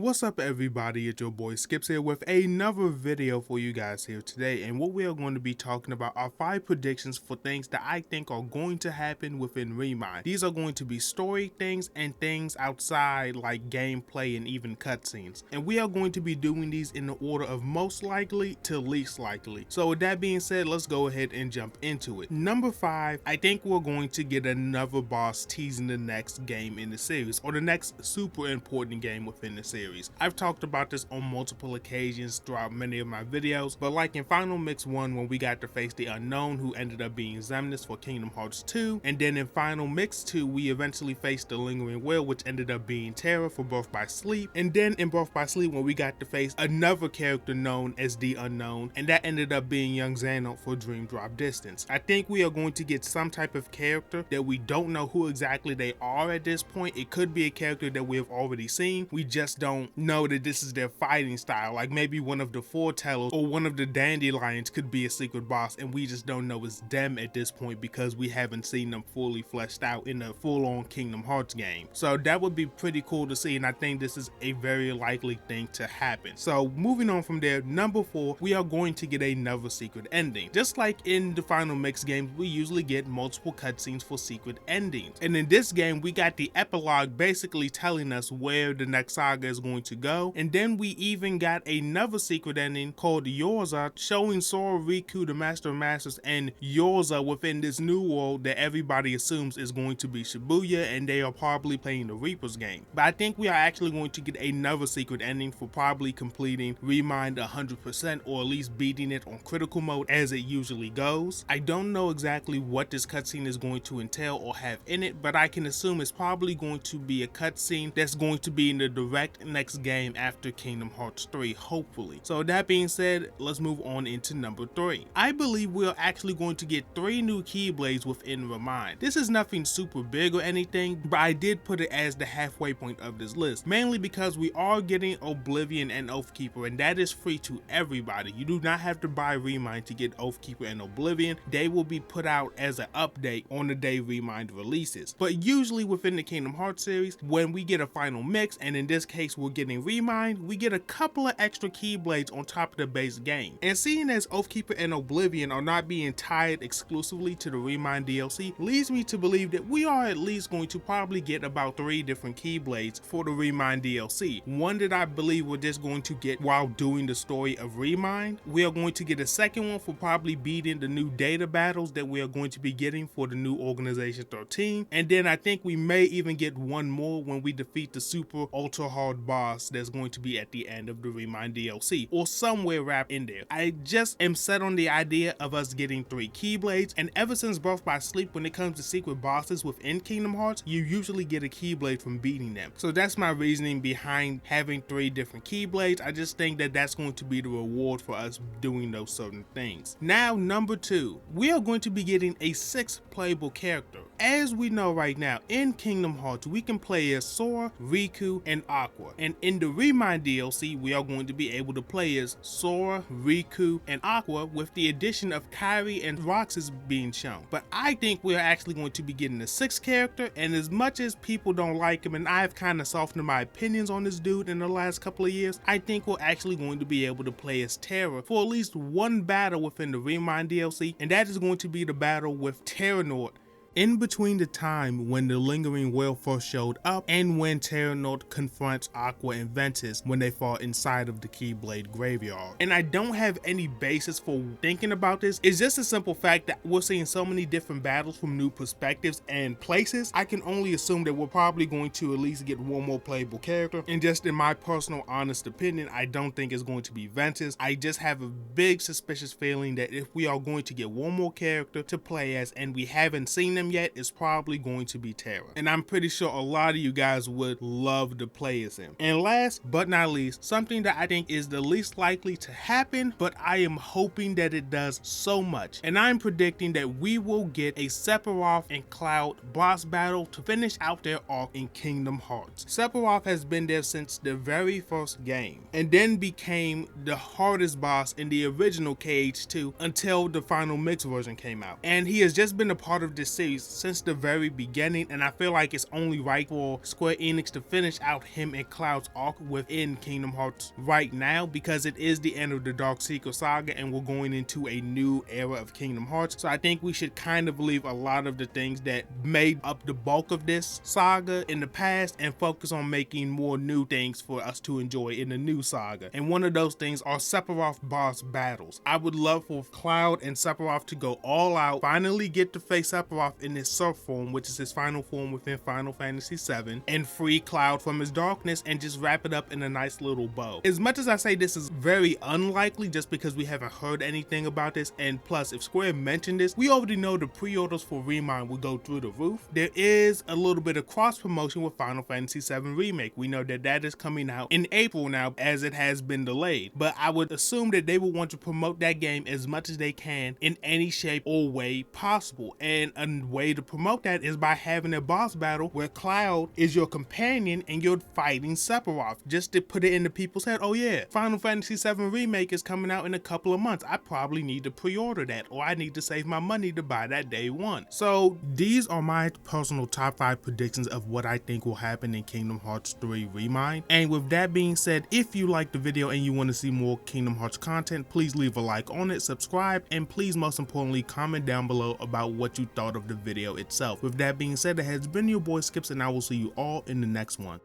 What's up everybody, it's your boy Skipx here with another video for you guys here today, and what we are going to be talking about are 5 predictions for things that I think are going to happen within Remind. These are going to be story things and things outside like gameplay and even cutscenes, and we are going to be doing these in the order of most likely to least likely. So with that being said, let's go ahead and jump into it. Number 5, I think we're going to get another boss teasing the next game in the series, or the next super important game within the series. I've talked about this on multiple occasions throughout many of my videos, but like in Final Mix 1 when we got to face the Unknown who ended up being Xemnas for Kingdom Hearts 2, and then in Final Mix 2 we eventually faced the Lingering Will which ended up being Terra for Birth by Sleep, and then in Birth by Sleep when we got to face another character known as the Unknown, and that ended up being Young Xehanort for Dream Drop Distance. I think we are going to get some type of character that we don't know who exactly they are at this point. It could be a character that we have already seen, we just don't know that this is their fighting style. Like maybe one of the Foretellers or one of the Dandelions could be a secret boss and we just don't know it's them at this point because we haven't seen them fully fleshed out in a full-on Kingdom Hearts game. So that would be pretty cool to see, and I think this is a very likely thing to happen. So moving on from there, number 4, we are going to get another secret ending. Just like in the Final Mix games, we usually get multiple cutscenes for secret endings, and in this game we got the epilogue basically telling us where the next saga is going to go, and then we even got another secret ending called Yorza showing Sora, Riku, the Master of Masters, and Yorza within this new world that everybody assumes is going to be Shibuya, and they are probably playing the Reapers game. But I think we are actually going to get another secret ending for probably completing Remind 100%, or at least beating it on critical mode as it usually goes. I don't know exactly what this cutscene is going to entail or have in it, but I can assume it's probably going to be a cutscene that's going to be in the direct next game after Kingdom Hearts 3, hopefully. So that being said, let's move on into number 3. I believe we're actually going to get 3 new Keyblades within Remind. This is nothing super big or anything, but I did put it as the halfway point of this list, mainly because we are getting Oblivion and Oathkeeper, and that is free to everybody. You do not have to buy Remind to get Oathkeeper and Oblivion. They will be put out as an update on the day Remind releases. But usually within the Kingdom Hearts series, when we get a Final Mix, and in this case we're getting Remind, we get a couple of extra Keyblades on top of the base game. And seeing as Oathkeeper and Oblivion are not being tied exclusively to the Remind DLC, leads me to believe that we are at least going to probably get about 3 different Keyblades for the Remind DLC. One that I believe we're just going to get while doing the story of Remind. We are going to get a second one for probably beating the new data battles that we are going to be getting for the new Organization 13. And then I think we may even get one more when we defeat the super ultra hard boss that's going to be at the end of the Remind DLC, or somewhere wrapped in there. I just am set on the idea of us getting 3 Keyblades, and ever since Birth by Sleep, when it comes to secret bosses within Kingdom Hearts, you usually get a Keyblade from beating them. So that's my reasoning behind having 3 different Keyblades. I just think that that's going to be the reward for us doing those certain things. Now, number 2, we are going to be getting a 6th playable character. As we know right now, in Kingdom Hearts, we can play as Sora, Riku, and Aqua. And in the Remind DLC, we are going to be able to play as Sora, Riku, and Aqua, with the addition of Kairi and Roxas being shown. But I think we're actually going to be getting a 6th character, and as much as people don't like him, and I've kind of softened my opinions on this dude in the last couple of years, I think we're actually going to be able to play as Terra for at least one battle within the Remind DLC, and that is going to be the battle with Terranort. In between the time when the Lingering Will first showed up and when Terranort confronts Aqua and Ventus when they fall inside of the Keyblade graveyard. And I don't have any basis for thinking about this. It's just a simple fact that we're seeing so many different battles from new perspectives and places. I can only assume that we're probably going to at least get one more playable character, and just in my personal honest opinion, I don't think it's going to be Ventus. I just have a big suspicious feeling that if we are going to get one more character to play as and we haven't seen them yet, it's probably going to be Terra, and I'm pretty sure a lot of you guys would love to play as him. And last but not least, something that I think is the least likely to happen, but I am hoping that it does so much, and I'm predicting that we will get a Sephiroth and Cloud boss battle to finish out their arc in Kingdom Hearts. Sephiroth has been there since the very first game, and then became the hardest boss in the original KH2 until the Final Mix version came out, and he has just been a part of this series series since the very beginning, and I feel like it's only right for Square Enix to finish out him and Cloud's arc within Kingdom Hearts right now, because it is the end of the Dark Secret saga and we're going into a new era of Kingdom Hearts. So I think we should kind of leave a lot of the things that made up the bulk of this saga in the past and focus on making more new things for us to enjoy in the new saga. And one of those things are Sephiroth boss battles. I would love for Cloud and Sephiroth to go all out, finally get to face Sephiroth in his Surf form, which is his final form within Final Fantasy VII, and free Cloud from his darkness and just wrap it up in a nice little bow. As much as I say this is very unlikely just because we haven't heard anything about this, and plus if Square mentioned this, we already know the pre-orders for Remind will go through the roof. There is a little bit of cross promotion with Final Fantasy VII Remake. We know that that is coming out in April now, as it has been delayed, but I would assume that they will want to promote that game as much as they can in any shape or way possible, and a way to promote that is by having a boss battle where Cloud is your companion and you're fighting Sephiroth, just to put it into people's head, oh yeah, Final Fantasy VII Remake is coming out in a couple of months, I probably need to pre-order that, or I need to save my money to buy that day one. So these are my personal top 5 predictions of what I think will happen in Kingdom Hearts 3 Remind. And with that being said, if you liked the video and you want to see more Kingdom Hearts content, please leave a like on it, subscribe, and please most importantly comment down below about what you thought of the video itself. With that being said, it has been your boy Skipx, and I will see you all in the next one.